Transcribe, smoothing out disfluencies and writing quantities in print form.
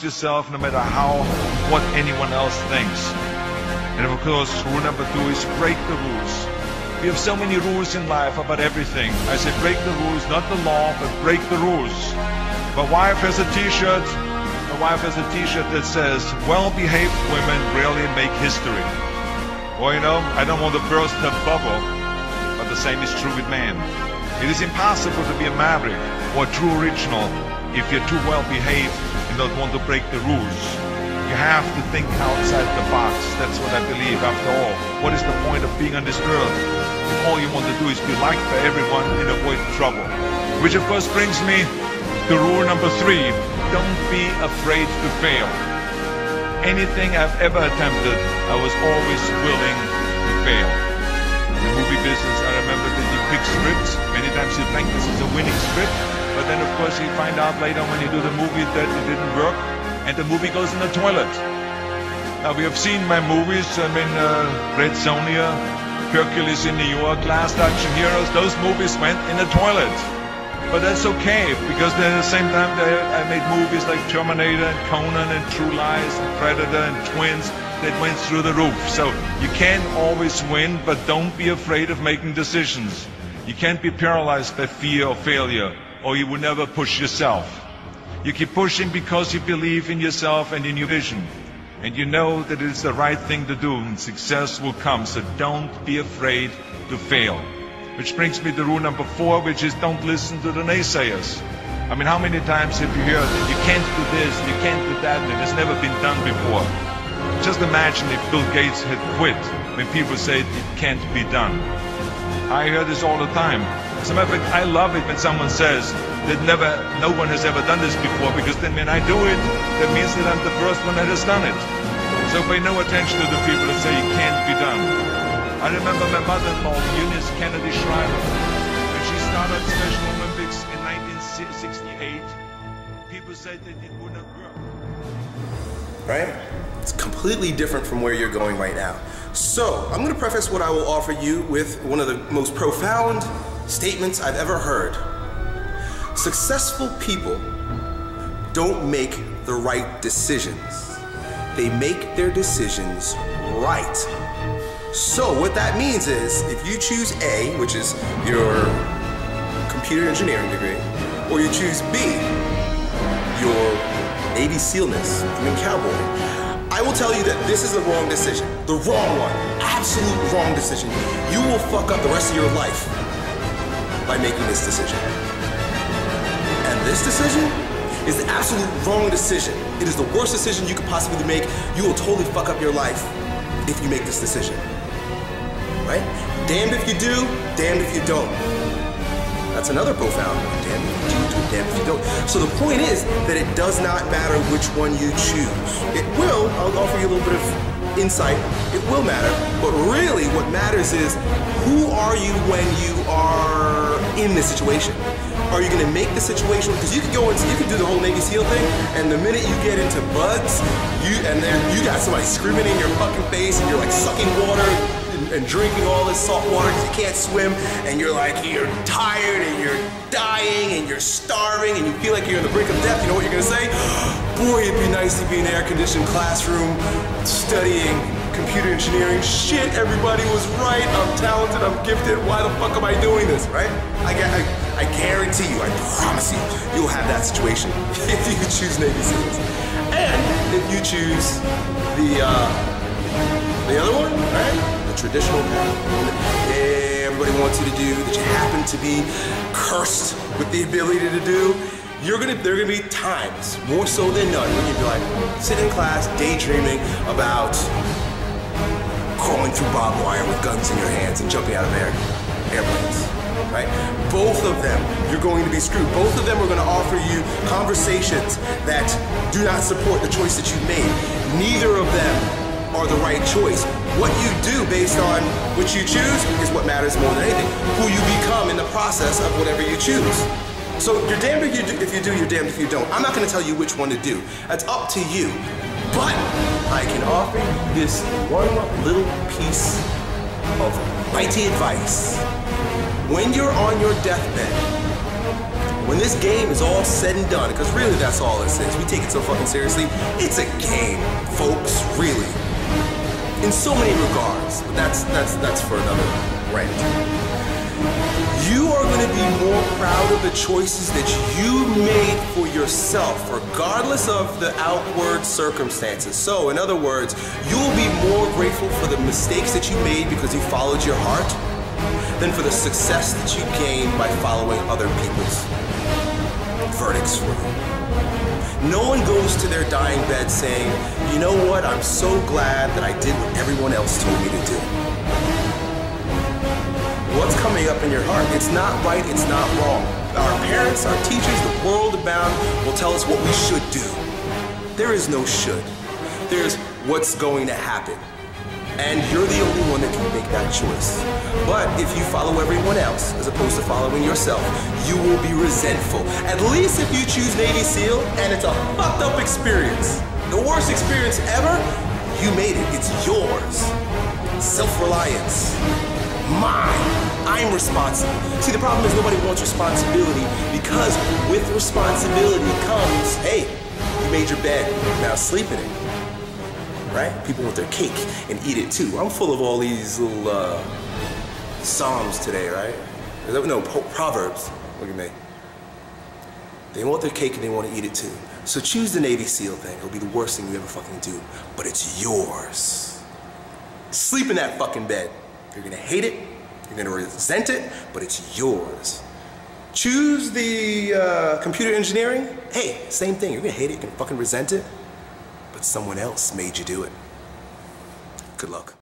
yourself no matter what anyone else thinks. And of course, rule number 2 is break the rules. We have so many rules in life about everything. I say break the rules, not the law, but break the rules. My wife has a t-shirt. My wife has a t-shirt that says, well-behaved women rarely make history. Well, you know, I don't want to burst the bubble, but the same is true with man. It is impossible to be a maverick or a true original if you're too well-behaved and don't want to break the rules. You have to think outside the box. That's what I believe. After all, what is the point of being on this earth if all you want to do is be liked by everyone and avoid trouble? Which of course brings me to rule number 3. Don't be afraid to fail. Anything I've ever attempted, I was always willing to fail. In the movie business, I remember that you pick scripts. Many times you think this is a winning script, but then of course you find out later when you do the movie that it didn't work, and the movie goes in the toilet. Now we have seen my movies, I mean Red Sonja, Hercules in New York, Last Action Heroes, those movies went in the toilet. But that's okay, because then at the same time I made movies like Terminator and Conan and True Lies and Predator and Twins that went through the roof. So you can't always win, but don't be afraid of making decisions. You can't be paralyzed by fear or failure, or you will never push yourself. You keep pushing because you believe in yourself and in your vision. And you know that it is the right thing to do and success will come. So don't be afraid to fail. Which brings me to rule number 4, which is don't listen to the naysayers. I mean, how many times have you heard that you can't do this, you can't do that, and it has never been done before? Just imagine if Bill Gates had quit when people say it can't be done. I hear this all the time. As a matter of fact, I love it when someone says that no one has ever done this before, because then when I do it, that means that I'm the first one that has done it. So pay no attention to the people that say it can't be done. I remember my mother-in-law, Eunice Kennedy Shriver, when she started Special Olympics in 1968, people said that it would not work. Right? It's completely different from where you're going right now. So, I'm going to preface what I will offer you with one of the most profound statements I've ever heard. Successful people don't make the right decisions. They make their decisions right. So what that means is, if you choose A, which is your computer engineering degree, or you choose B, your Navy SEALness, your cowboy, I will tell you that this is the wrong decision. The wrong one. Absolute wrong decision. You will fuck up the rest of your life by making this decision. And this decision is the absolute wrong decision. It is the worst decision you could possibly make. You will totally fuck up your life if you make this decision. Right? Damned if you do, damned if you don't. That's another profound one. Damned if you do, damned if you don't. So the point is that it does not matter which one you choose. It will, I'll offer you a little bit of insight, it will matter, but really what matters is who are you when you are in this situation? Are you gonna make the situation, because you could go into, you could do the whole Navy SEAL thing, and the minute you get into buds, you got somebody screaming in your fucking face, and you're like sucking water, and drinking all this salt water because you can't swim, and you're tired and you're dying and you're starving and you feel like you're on the brink of death. You know what you're gonna say? Boy, it'd be nice to be in an air-conditioned classroom studying computer engineering. Shit, everybody was right. I'm talented, I'm gifted. Why the fuck am I doing this, right? I guarantee you, I promise you, you'll have that situation if you choose Navy SEALs. And if you choose the other one, right? Traditional path everybody wants you to do, that you happen to be cursed with the ability to do, there are gonna be times, more so than none, when you'd be like, sitting in class, daydreaming about crawling through barbed wire with guns in your hands and jumping out of airplanes, right? Both of them, you're going to be screwed. Both of them are gonna offer you conversations that do not support the choice that you've made. Neither of them are the right choice. What you do based on which you choose is what matters more than anything. Who you become in the process of whatever you choose. So you're damned if you do, you're damned if you don't. I'm not gonna tell you which one to do. That's up to you. But I can offer you this one little piece of mighty advice. When you're on your deathbed, when this game is all said and done, because really that's all this is. We take it so fucking seriously. It's a game, folks, really. In so many regards, but that's for another rant. You are going to be more proud of the choices that you made for yourself, regardless of the outward circumstances. So, in other words, you will be more grateful for the mistakes that you made because you followed your heart than for the success that you gained by following other people's verdicts for you. No one goes to their dying bed saying, you know what, I'm so glad that I did what everyone else told me to do. What's coming up in your heart? It's not right, it's not wrong. Our parents, our teachers, the world abound will tell us what we should do. There is no should. There's what's going to happen. And you're the only one that can make that choice. But if you follow everyone else, as opposed to following yourself, you will be resentful. At least if you choose Navy SEAL, and it's a fucked up experience. The worst experience ever, you made it. It's yours. Self-reliance. Mine. I'm responsible. See, the problem is nobody wants responsibility because with responsibility comes, hey, you made your bed, now sleep in it. Right? People want their cake and eat it too. I'm full of all these little Psalms today, right? No, Proverbs. Look at me. They want their cake and they want to eat it too. So choose the Navy SEAL thing. It'll be the worst thing you ever fucking do, but it's yours. Sleep in that fucking bed. You're gonna hate it, you're gonna resent it, but it's yours. Choose the computer engineering. Hey, same thing. You're gonna hate it, you're gonna fucking resent it, but someone else made you do it. Good luck.